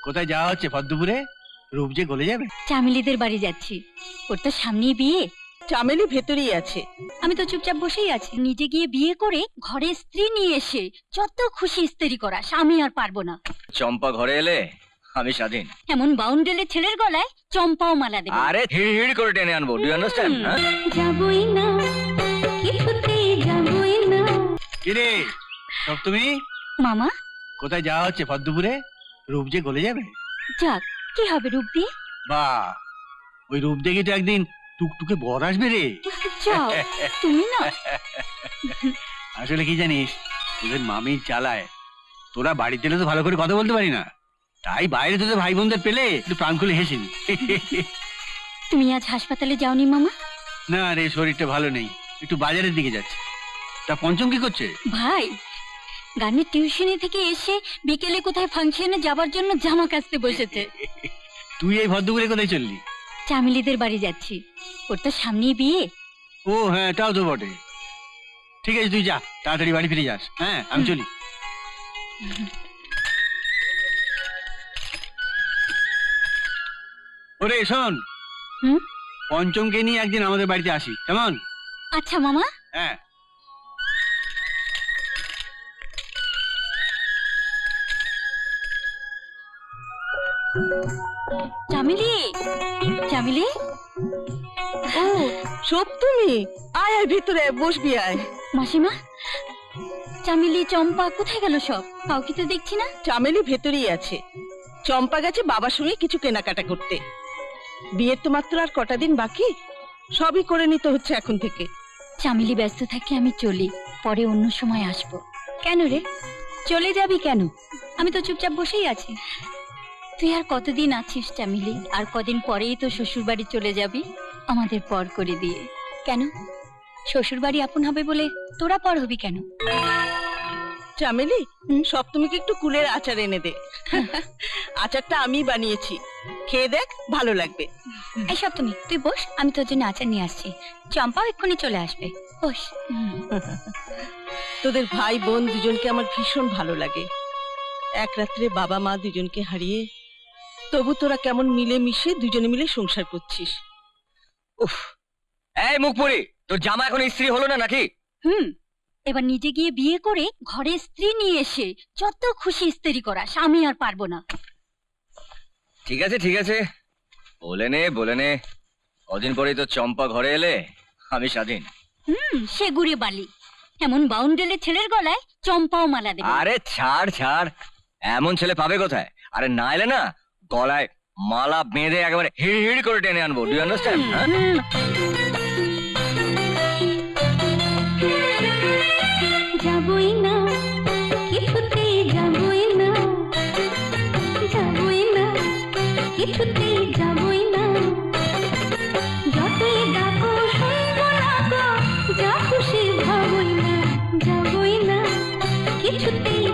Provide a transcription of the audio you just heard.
কোথায় যাওয়া হচ্ছে পদ্মপুরে? রূপ যে গলে যাবে। চামেলিদের বাড়ি যাচ্ছি, ওর তো সামনেই বিয়ে। চামেলি ভেতরেই আছে। আমি তো চুপচাপ বসেই আছি। নিজে গিয়ে বিয়ে করে ঘরে স্ত্রী নিয়ে এসে যত খুশি ইস্তেরি করা, স্বামী আর পারবো না। চম্পা ঘরে এলে আমি স্বাধীন। এমন বাউন্ডেলে ছেলের গলায় চম্পাও মালা দেবে। আরে হিড় হিড় করে টেনে আনবো। Do you understand? যাবই না, কিছুতেই যাবই না। কিরে সপ্তমী, মামা, কোথায় যাওয়া হচ্ছে পদ্মপুরে? রূপ যে গলে যাবে। যাক, কি হবে রূপ দিয়ে? বাহ, ওই রূপ দেখে তো একদিন টুকটুকে বর আসবে রে। যাও তুমি না। আসলে কি জানিস, তোদের মামির চালায় তোরা বাড়িতে এলে তো ভালো করে কথা বলতে পারি না, তাই বাইরে তোদের ভাই বোনদের পেলে একটু প্রাণ খুলে হেসেনি। তুমি আজ হাসপাতালে যাওনি মামা? না রে, শরীরটা ভালো নেই, একটু বাজারের দিকে যাচ্ছে। তা পঞ্চম কি করছে? ভাই গানের টিউশনি থেকে এসে বিকেলে কোথায় ফাংশনে যাবার জন্য জামা কাচতে বসেছে। তুই এই ভদ্রপুরে কোথায় চললি? চামেলিদের বাড়ি যাচ্ছি, ওর তো সামনেই বিয়ে। ও হ্যাঁ, তাও তো বটে। ঠিক আছে, তুই যা, তাড়াতাড়ি বাড়ি ফিরে যাস। হ্যাঁ, আমি চলি। ওরে শোন, হুম? পঞ্চমকে নিয়ে একদিন আমাদের বাড়িতে আসি, কেমন? আচ্ছা মামা। হ্যাঁ। চামেলি, চামেলি, ও সপ্তমী, আয় আয় ভিতরে বসবি আয়। মাসিমা, চামেলি চম্পা কোথায় গেল সব? কাউকে তো দেখছি না। চামেলি ভেতরেই আছে। চম্পা গেছে বাবার সঙ্গে কিছু কেনাকাটা করতে। বিয়ের তো মাত্র আর কটা দিন বাকি, সবই করে নিতে হচ্ছে এখন থেকে। চামেলি ব্যস্ত থাকে, আমি চলি, পরে অন্য সময় আসবো। কেন রে, চলে যাবি কেন? আমি তো চুপচাপ বসেই আছি। তুই আর কতদিন আছিস চামেলি? আর কদিন পরেই তো শ্বশুর বাড়ি চলে যাবি আমাদের পর করে দিয়ে। কেন, শ্বশুর বাড়ি আপন হবে বলে তোরা পর হবি কেন? চামেলি, সপ্তমীকে একটু কুলের আচার এনে দে। আচারটা আমি বানিয়েছি, খেয়ে দেখ, ভালো লাগবে। এই সপ্তমী, তুই বস, আমি তোর জন্য আচার নিয়ে আসছি। চম্পাও এক্ষুনি চলে আসবে, বস। তোদের ভাই বোন দুজনকে আমার ভীষণ ভালো লাগে। এক রাত্রে বাবা মা দুজনকে হারিয়ে তবু তোরা কেমন মিলে মিশে দুজনে মিলে সংসার করছিস। উফ, এই মুখপুরি, তোর জামা এখন ইস্ত্রি হলো না নাকি? এবার নিজে গিয়ে বিয়ে করে ঘরে স্ত্রী নিয়ে এসে যত খুশি ইস্তেরি করা, স্বামী আর পারবো না। ঠিক আছে ঠিক আছে, বলে নে বলে নে। কদিন পরেই তো চম্পা ঘরে এলে আমি স্বাধীন। সে গুড়ে বালি, এমন বাউন্ডেলে ছেলের গলায় চম্পাও মালা দেবে। আরে ছাড় ছাড়, এমন ছেলে পাবে কোথায়? আরে না এলে না, গলায় মালা বেঁধে একেবারে হিড় হিড় করে টেনে আনবো। Do you understand? যাবই না, কিছুতেই যাবই না, যাবই না, কিছুতেই যাবই না। যতই ডাকো শুনবো না গো, যা খুশি ভাবই না, যাবই না, কিছুতেই